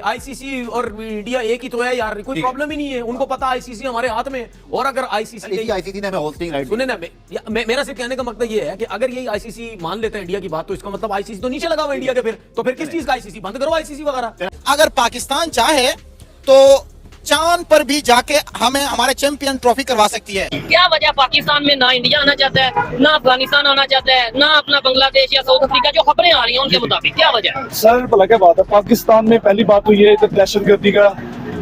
ICC और India एक ही तो है यार, कोई प्रॉब्लम ही नहीं है। उनको पता आईसीसी हमारे हाथ में, और अगर आईसीसी ने हमें होस्टिंग राइट सुने ना, मेरा सिर्फ कहने का मतलब ये है कि अगर ये आईसीसी मान लेता है इंडिया की बात, तो इसका मतलब आईसीसी तो नीचे लगा हुआ इंडिया के, फिर किस चीज का आईसीसी? बंद करो आईसीसी वगैरह। अगर पाकिस्तान चाहे तो चांद पर भी जाके हमें हमारे चैंपियन ट्रॉफी करवा सकती है। क्या वजह पाकिस्तान में ना इंडिया आना चाहता है, ना अफगानिस्तान आना चाहता है, ना अपना बांग्लादेश या साउथ अफ्रीका, जो खबरें आ रही हैं उनके मुताबिक क्या वजह है? सर भला क्या बात है, पाकिस्तान में पहली बात तो ये है दहशतगर्दी का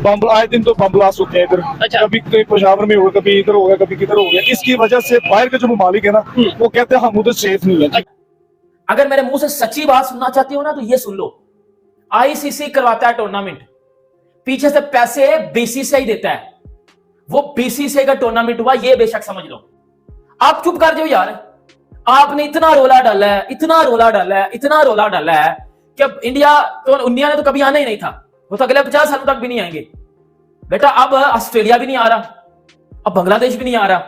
बम, आए दिन तो बम ब्लास्ट होते हैं इधर। अच्छा। कभी कहीं पेशावर में होगा, कभी इधर हो गया, कभी किधर हो गया। इसकी वजह से बाहर के जो ममालिक है ना, वो कहते हैं हम उधर सेफ नहीं है। अगर मेरे मुंह से सच्ची बात सुनना चाहती हो ना, तो ये सुन लो, आईसीसी करवाता है टूर्नामेंट, पीछे से पैसे बीसीसीआई देता है, वो बीसीसीआई का टूर्नामेंट हुआ, ये बेशक समझ लो। आप चुप कर जाओ यार, आपने इतना रोला डाला है, इतना रोला डाला है, इतना रोला डाला है कि अब इंडिया ने तो कभी आना ही नहीं था, वो तो अगले 50 सालों तक भी नहीं आएंगे बेटा। अब ऑस्ट्रेलिया भी नहीं आ रहा, अब बांग्लादेश भी नहीं आ रहा,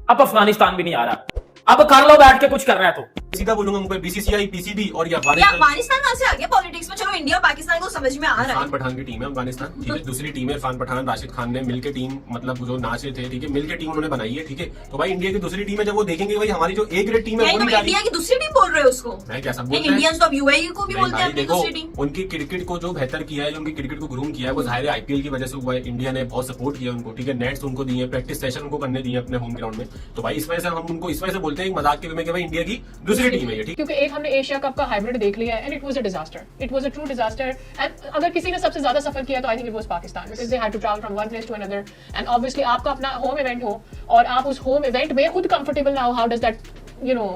अब अफगानिस्तान भी नहीं आ रहा। अब कर लो बैठ के कुछ करना है तो सीधा बोलूंगा मुझे बीसीसीआई, पीसीबी और ये अफगानिस्तान कहां से आ गया पॉलिटिक्स में? चलो इंडिया पाकिस्तान को समझ में आ रहा है। इरफान पठान की टीम है अफगानिस्तान, ठीक है। दूसरी टीम है इरफान पठान, राशिद खान ने मिलकर टीम, मतलब जो नाचे थे, ठीक है, मिलकर टीम उन्होंने बनाई है, ठीक है। तो भाई इंडिया की दूसरी टीम है, जब वो देखेंगे भाई हमारी जो ए ग्रेड टीम है, वो इंडिया की दूसरी टीम बोल रहे हो उसको? मैं क्या सब बोल रहा इंडियंस तो अब यूएई को भी बोलते हैं अपनी देखो, दूसरी टीम। उनकी क्रिकेट को जो बेहतर किया है, जो उनकी क्रिकेट को ग्रूम किया है, वो जाहिर है आईपीएल की वजह से हुआ है। इंडिया ने बहुत सपोर्ट किया उनको, ठीक है, नेट्स उनको दिए, प्रैक्टिस सेशन उनको करने दिए अपने होम ग्राउंड में। तो भाई इस वजह से हम उनको इस वजह से बोलते हैं मजाक के वे में कि भाई इंडिया की दूसरी टीम है ये, ठीक। क्योंकि एक हमने एशिया कप का हाइब्रिड देख लिया है, and it was a disaster, it was a true disaster. And अगर किसी ने सबसे ज्यादा सफर किया तो I think it was Pakistan, because they had to travel from one place to another. And obviously आपका अपना होम इवेंट हो और आप उस होम इवेंट में खुद कंफर्टेबल ना हो, how does that, you know,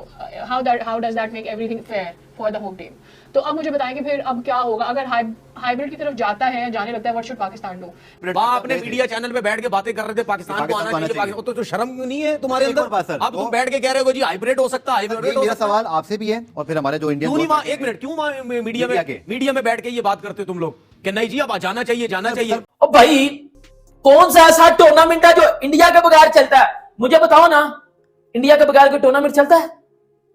how does that make everything fair for the home team? तो अब मुझे बताएं कि फिर अब क्या होगा अगर हाइब्रिड की तरफ जाता है, जाने लगता है, व्हाट शुड पाकिस्तान डू? आपने मीडिया चैनल पे बैठ के बातें कर रहे थे पाकिस्तान को आना चाहिए, पाकिस्तान तो शर्म नहीं है तुम्हारे अंदर? अब तुम बैठ के कह रहे हो जी हाइब्रिड हो सकता है, हाइब्रिड हो मेरा सकता है। सवाल आपसे भी है और फिर हमारे जो इंडियन, क्यों नहीं एक मिनट, क्यों मीडिया में बैठ के ये बात करते हो तुम लोग कि नहीं जी अब जाना चाहिए, जाना चाहिए? और भाई कौन सा ऐसा टूर्नामेंट है जो इंडिया के बगैर चलता है? मुझे बताओ ना, इंडिया के बगैर कोई टूर्नामेंट चलता है?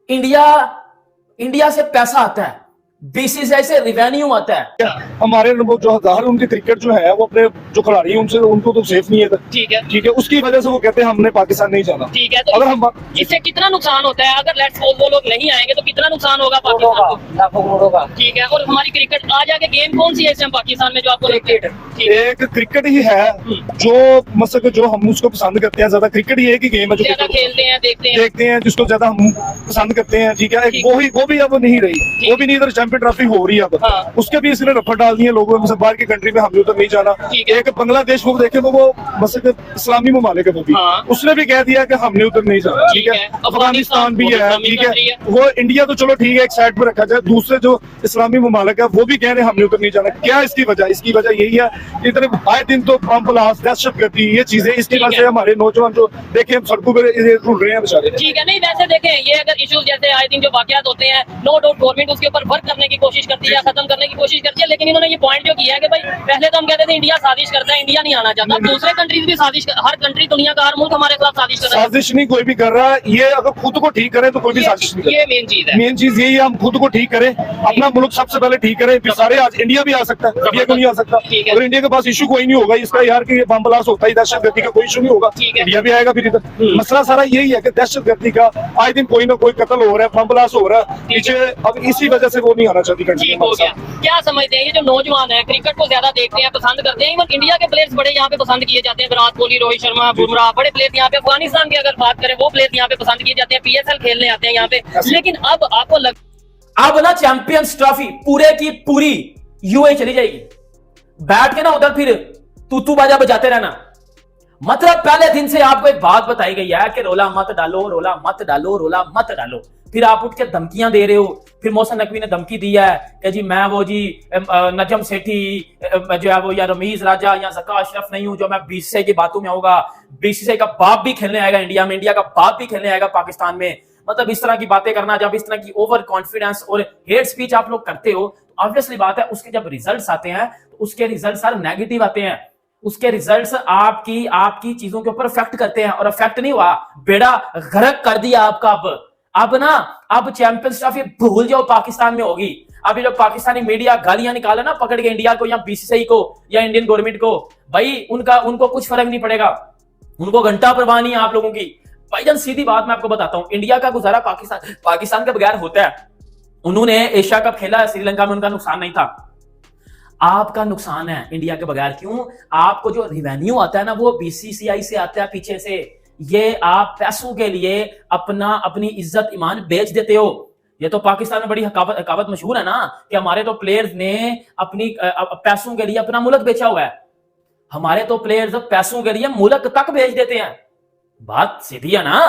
इंडिया से पैसा आता है, बीसीसीआई से रिवेन्यू आता है। हमारे जो हजार उनके क्रिकेट जो है, वो अपने जो खिलाड़ी उनसे उनको तो सेफ नहीं है। ठीक है, ठीक है, उसकी वजह से वो कहते हैं हमने पाकिस्तान नहीं जाना। ठीक है, तो अगर हम इससे कितना नुकसान होता है? अगर लेट्स सपोज वो लोग नहीं आएंगे तो कितना नुकसान होगा पाकिस्तान को? लाखों करोड़ों का। ठीक है, और हमारी क्रिकेट आज आके गेम कौन सी है इस पाकिस्तान में जो आपको क्रिकेट, एक क्रिकेट ही है जो मतलब जो हम उसको पसंद करते हैं ज्यादा। क्रिकेट ही एक ही गेम है जो ज्यादा खेलते हैं, देखते हैं, जिसको ज्यादा हम पसंद करते हैं। ठीक है, वो भी अब नहीं रही, वो भी नहीं, इधर चैंपियन ट्रॉफी हो रही है अब। उसके भी इसने रफड़ डाल दिए लोगों में, बाहर की कंट्री में हम उधर नहीं जाना। एक बांग्लादेश को देखे, वो मसद इस्लामी ममालिक है, वो भी उसने भी कह दिया कि हमने उधर नहीं जाना। ठीक है, अफगानिस्तान भी है, ठीक है, वो इंडिया तो चलो ठीक है एक साइड पर रखा जाए, दूसरे जो इस्लामी ममालिक है वो भी कह रहे हैं हमने उधर नहीं जाना। क्या इसकी वजह? इसकी वजह यही है, इधर आए दिन तो बम ब्लास्ट, दहशतगर्दी, ये चीजें, इसकी वजह से हमारे नौजवान जो देखे हम सड़कों पर रुल रहे हैं बेचारे। ठीक है, नहीं वैसे देखें, ये अगर इश्यूज जैसे आए दिन जो वाकयात होते हैं, नो डाउट गवर्नमेंट उसके ऊपर वर्क करने की कोशिश करती है, खत्म करने की कोशिश करती है, लेकिन इन्होंने ये पॉइंट जो किया है कि भाई पहले तो हम कहते थे इंडिया साजिश करता है, इंडिया नहीं आना चाहता, दूसरे कंट्रीज भी साजिश, हर कंट्री दुनिया का हर मुल्क हमारे खिलाफ साजिश कर रहा है। साजिश नहीं कोई भी कर रहा है, ये अगर खुद को ठीक करे तो कोई भी साजिश नहीं। ये मेन चीज है, मेन चीज यही है, हम खुद को ठीक करें, अपना मुल्क सबसे पहले ठीक करें, फिर सारे आज इंडिया भी आ सकता है, इंडिया को नहीं आ सकता। अगर इंडिया के पास इशू कोई नहीं होगा इसका यार कि बम ब्लास्ट होता है, दहशतगर्दी का कोई इशू नहीं होगा, इंडिया भी आएगा फिर इधर। मसला सारा यही है कि दहशतगर्दी का आए दिन कोई ना कोई कत्ल हो रहा है, बम ब्लास्ट हो रहा है पीछे, अब इसी वजह से वो नहीं आना चाहती कंट्री। क्या समझते हैं ये जो नौजवान है क्रिकेट को ज्यादा देखते हैं, पसंद करते हैं, इवन इंडिया के प्लेयर्स बड़े यहाँ पे पसंद किए जाते हैं, विराट कोहली, रोहित शर्मा, बुमराह, बड़े प्लेयर यहाँ पे, अफगानिस्तान की अगर बात करें वो प्लेयर यहाँ पे पसंद किए जाते हैं, पीएसएल खेलने आते हैं यहाँ पे, लेकिन अब आपको अब ना चैंपियंस ट्रॉफी पूरे की पूरी यूएई चली जाएगी, बैठ के ना उधर फिर तू बाजा बजाते रहना। मतलब पहले दिन से आपको एक बात बताई गई है कि रोला मत डालो, रोला मत डालो, रोला मत डालो, फिर आप उठ के धमकियां दे रहे हो। फिर मोहसिन नकवी ने धमकी दी है कि जी मैं वो जी नजम सेठी जो है वो या रमीज राजा या ज़का अशरफ नहीं हूं जो मैं बीसीसीआई की बातों में आऊंगा, बीसीसीआई का बाप भी खेलने आएगा इंडिया में, इंडिया का बाप भी खेलने आएगा पाकिस्तान में। मतलब इस तरह की बातें करना, जब इस तरह की ओवर कॉन्फिडेंस और हेट स्पीच आप लोग करते हो, तो ऑब्वियसली बात है उसके जब रिजल्ट्स आते हैं तो उसके रिजल्ट सारे नेगेटिव आते हैं, उसके रिजल्ट्स आपकी चीजों के ऊपर इफेक्ट करते हैं। और इफेक्ट नहीं हुआ, बेड़ा गर्क कर दिया आपका। अब चैंपियंस ट्रॉफी भूल जाओ पाकिस्तान में होगी। अभी जो पाकिस्तानी मीडिया गालियां निकाले ना पकड़ के इंडिया को या बीसीसीआई को या इंडियन गवर्नमेंट को, भाई उनको कुछ फर्क नहीं पड़ेगा, उनको घंटा परवाह नहीं है आप लोगों की। भाईजान सीधी बात मैं आपको बताता हूं, इंडिया का गुजारा पाकिस्तान के बगैर होता है। उन्होंने एशिया कप खेला श्रीलंका में, उनका नुकसान नहीं था, आपका नुकसान है इंडिया के बगैर। क्यों? आपको जो रिवेन्यू आता है ना वो बीसीसीआई से आता है पीछे से, ये आप पैसों के लिए अपनी इज्जत ईमान बेच देते हो। ये तो पाकिस्तान में बड़ी कहावत मशहूर है ना कि हमारे तो प्लेयर्स ने अपनी पैसों के लिए अपना मुल्क बेचा हुआ है। हमारे तो प्लेयर्स पैसों के लिए मुल्क तक बेच देते हैं, बात सीधी है ना,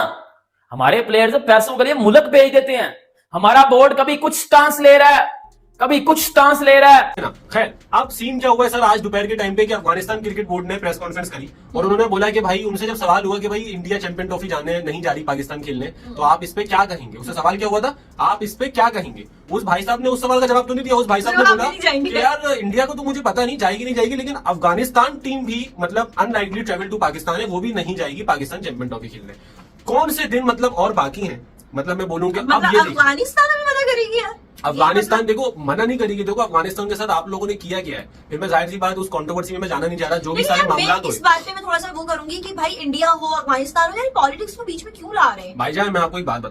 हमारे प्लेयर्स पैसों के लिए मुल्क बेच देते हैं। हमारा बोर्ड कभी कुछ स्टांस ले रहा है, कभी कुछ स्टांस ले रहा है ना। खैर, अब सीन क्या हुआ है सर, आज दोपहर के टाइम पे कि अफगानिस्तान क्रिकेट बोर्ड ने प्रेस कॉन्फ्रेंस करी और उन्होंने बोला कि भाई, उनसे जब सवाल हुआ कि भाई इंडिया चैंपियन ट्रॉफी जाने नहीं जा रही पाकिस्तान खेलने, तो आप इस पे क्या कहेंगे? उससे सवाल क्या हुआ था, आप इस पे क्या कहेंगे? उस भाई साहब ने उस सवाल का जवाब तो नहीं दिया। उस भाई साहब ने बोला कि यार इंडिया को तो मुझे पता नहीं जाएगी नहीं जाएगी, लेकिन अफगानिस्तान टीम भी मतलब अनलाइकली ट्रेवल टू पाकिस्तान है, वो भी नहीं जाएगी पाकिस्तान चैंपियन ट्रॉफी खेलने। कौन से दिन मतलब और बाकी हैं? मतलब मैं बोलूंगा अब ये अफगानिस्तान में मना करेगी यार, अफगानिस्तान देखो मना नहीं करेगी। देखो अफगानिस्तान के साथ आप लोगों ने किया क्या है, फिर मैं जाहिर सी बात उस कंट्रोवर्सी में मैं जाना नहीं चाह रहा, जो भी सारे मामला इस बात पे मैं थोड़ा सा वो करूंगी कि भाई इंडिया हो अफगानिस्तान हो, यार पॉलिटिक्स में बीच में क्यों ला रहे हैं? भाईजान मैं आपको एक बात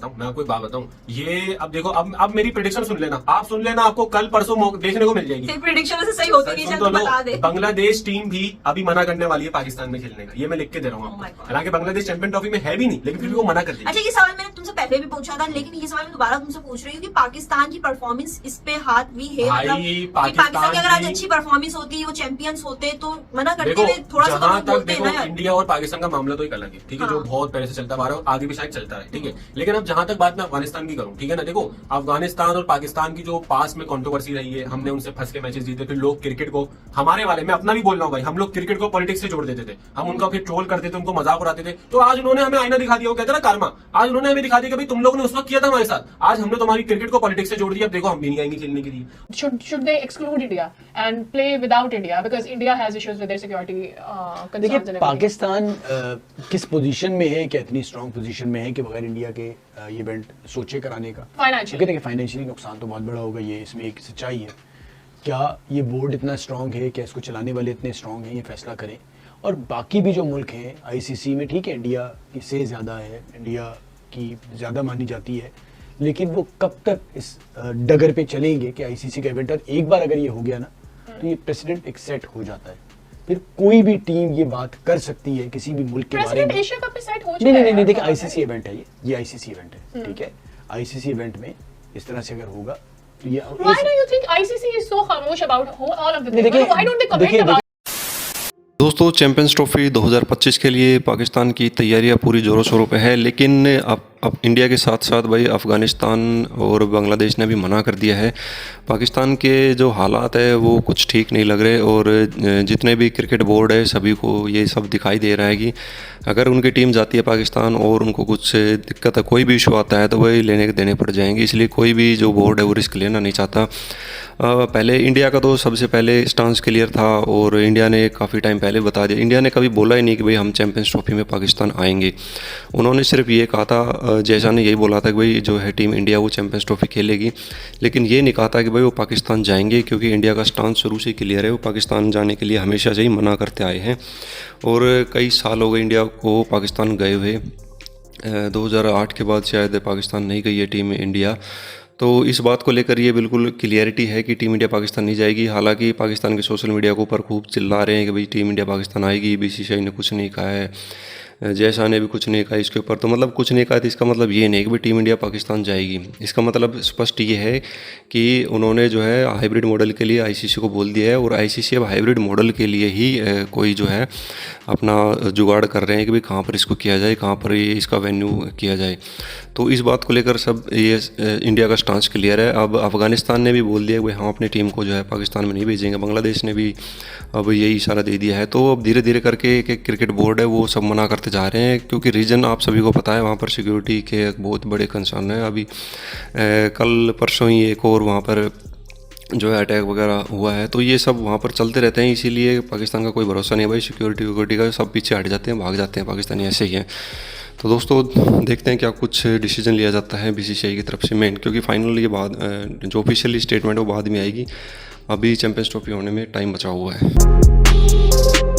बताऊं, ये अब देखो, अब मेरी प्रेडिक्शन सुन लेना, आप सुन लेना, आपको कल परसों देखने को मिल जाएगी। प्रेडिक्शन से सही होती नहीं, चलो बता दे। बांग्लादेश टीम भी अभी मना करने वाली है पाकिस्तान में खेलने का, ये मैं लिख के दे रहा हूँ आपको। हालांकि बांग्लादेश चैंपियन ट्रॉफी में है भी नहीं, लेकिन फिर भी वो मना कर देगी। अच्छा, ये सवाल मैंने तुमसे पहले भी पूछा था, लेकिन ये सवाल मैं दोबारा तुमसे पूछ रही हूँ कि पाकिस्तान की परफॉर्मेंस इस पे हाथ भी है? मतलब कि पाकिस्तान की अगर आज अच्छी परफॉर्मेंस होती, वो चैंपियंस होते, तो मना करते हुए थोड़ा सा जहां तो तक बोलते देखो हैं ना। इंडिया और पाकिस्तान का मामला तो एक अलग है, ठीक है, जो बहुत पहले से चलता आ रहा है, आगे भी शायद चलता है, ठीक है। लेकिन अब जहां तक बात मैं अफगानिस्तान की करूं, ठीक है ना, देखो अफगानिस्तान और पाकिस्तान की जो पास में कंट्रोवर्सी रही है, हमने उनसे फंस के मैचेस जीते, फिर लोग क्रिकेट को हमारे वाले, मैं अपना भी बोल रहा हूँ भाई, हम लोग क्रिकेट को पॉलिटिक्स से जोड़ देते थे, हम उनका फिर ट्रोल करते थे, उनको मजाक उड़ाते थे। तो आज उन्होंने हमें आईना दिखा दिया, वो कहते ना कारमा, आज उन्होंने हमें दिखा दिया कि भाई तुम लोगों ने उस वक्त किया था हमारे साथ, आज हमने तुम्हारी क्रिकेट को पॉलिटिक्स से जोड़ दिया, अब देखो हम भी नहीं आएंगे खेलने के लिए। Should they exclude India and play without India because India has issues with their security concerns and देखिए everything? पाकिस्तान किस पोजीशन में है, कि इतनी स्ट्रॉन्ग पोजीशन में है कि बगैर इंडिया के ये इवेंट सोचे कराने का? Financially. क्योंकि देखिए फाइनेंशियली नुकसान तो बहुत बड़ा होगा, ये इसमें एक सच्चाई है। क्या ये बोर्ड इतना स्ट्रॉन्ग है, क्या इसको चलाने वाले इतने स्ट्रॉन्ग हैं, ये फैसला करें। और बाकी भी जो मुल्क हैं आईसीसी में, ठीक है इंडिया से ज़्यादा है, इंडिया की ज़्यादा मानी जाती है, लेकिन वो कब तक इस डगर पे चलेंगे कि आईसीसी का इवेंट, और एक बार अगर ये हो गया ना तो ये प्रेसिडेंट एक सेट हो जाता है, फिर कोई भी टीम ये बात कर सकती है किसी भी मुल्क के बारे में। एशिया कप पे सेट हो चुका है। नहीं देखिए आईसीसी इवेंट है ये आईसीसी इवेंट है, ठीक है। आईसीसी इवेंट में इस तरह से अगर होगा तो ये Why do you think ICC is so खामोश about all of the things? देखिए- Why don't they comment देखिए- about? दोस्तों चैंपियंस ट्रॉफी 2025 के लिए पाकिस्तान की तैयारियां पूरी ज़ोरों शोरों पे है, लेकिन अब इंडिया के साथ साथ भाई अफ़गानिस्तान और बांग्लादेश ने भी मना कर दिया है। पाकिस्तान के जो हालात है वो कुछ ठीक नहीं लग रहे, और जितने भी क्रिकेट बोर्ड है सभी को ये सब दिखाई दे रहा है कि अगर उनकी टीम जाती है पाकिस्तान और उनको कुछ दिक्कत है, कोई भी इशू आता है, तो वही लेने के देने पड़ जाएंगे। इसलिए कोई भी जो बोर्ड है वो रिस्क लेना नहीं चाहता। पहले इंडिया का तो सबसे पहले स्टांस क्लियर था, और इंडिया ने काफ़ी टाइम पहले बता दिया। इंडिया ने कभी बोला ही नहीं कि भाई हम चैंपियंस ट्रॉफी में पाकिस्तान आएंगे। उन्होंने सिर्फ ये कहा था, जैसा ने यही बोला था कि भाई जो है टीम इंडिया वो चैंपियंस ट्रॉफी खेलेगी, लेकिन ये नहीं कहा था कि भाई वो पाकिस्तान जाएंगे, क्योंकि इंडिया का स्टांस शुरू से क्लियर है, वो पाकिस्तान जाने के लिए हमेशा से ही मना करते आए हैं। और कई साल हो गए इंडिया को पाकिस्तान गए हुए, 2008 के बाद शायद पाकिस्तान नहीं गई है टीम इंडिया। तो इस बात को लेकर ये बिल्कुल क्लियरिटी है कि टीम इंडिया पाकिस्तान नहीं जाएगी। हालांकि पाकिस्तान के सोशल मीडिया के ऊपर खूब चिल्ला रहे हैं कि भाई टीम इंडिया पाकिस्तान आएगी, बीसीसीआई ने कुछ नहीं कहा है, जयशाह ने भी कुछ नहीं कहा इसके ऊपर। तो मतलब कुछ नहीं कहा, तो इसका मतलब ये नहीं कि भाई टीम इंडिया पाकिस्तान जाएगी। इसका मतलब स्पष्ट ये है कि उन्होंने जो है हाइब्रिड मॉडल के लिए आईसीसी को बोल दिया है, और आईसीसी अब हाइब्रिड मॉडल के लिए ही कोई जो है अपना जुगाड़ कर रहे हैं कि भाई कहाँ पर इसको किया जाए, कहाँ पर इसका वेन्यू किया जाए। तो इस बात को लेकर सब ये इंडिया का स्टांस क्लियर है। अब अफ़गानिस्तान ने भी बोल दिया कि भाई हम अपनी टीम को जो है पाकिस्तान में नहीं भेजेंगे। बांग्लादेश ने भी अब यही इशारा दे दिया है। तो अब धीरे धीरे करके एक क्रिकेट बोर्ड है वो सब मना करते जा रहे हैं, क्योंकि रीजन आप सभी को पता है, वहाँ पर सिक्योरिटी के बहुत बड़े कंसर्न है। अभी कल परसों ही एक और वहाँ पर जो है अटैक वगैरह हुआ है, तो ये सब वहाँ पर चलते रहते हैं। इसीलिए पाकिस्तान का कोई भरोसा नहीं है भाई, सिक्योरिटी का सब पीछे हट जाते हैं, भाग जाते हैं, पाकिस्तानी ऐसे ही हैं। तो दोस्तों देखते हैं क्या कुछ डिसीजन लिया जाता है बीसीसीआई की तरफ से मेन, क्योंकि फाइनल ये बाद जो ऑफिशियली स्टेटमेंट है वो बाद में आएगी। अभी चैंपियंस ट्रॉफी होने में टाइम बचा हुआ है।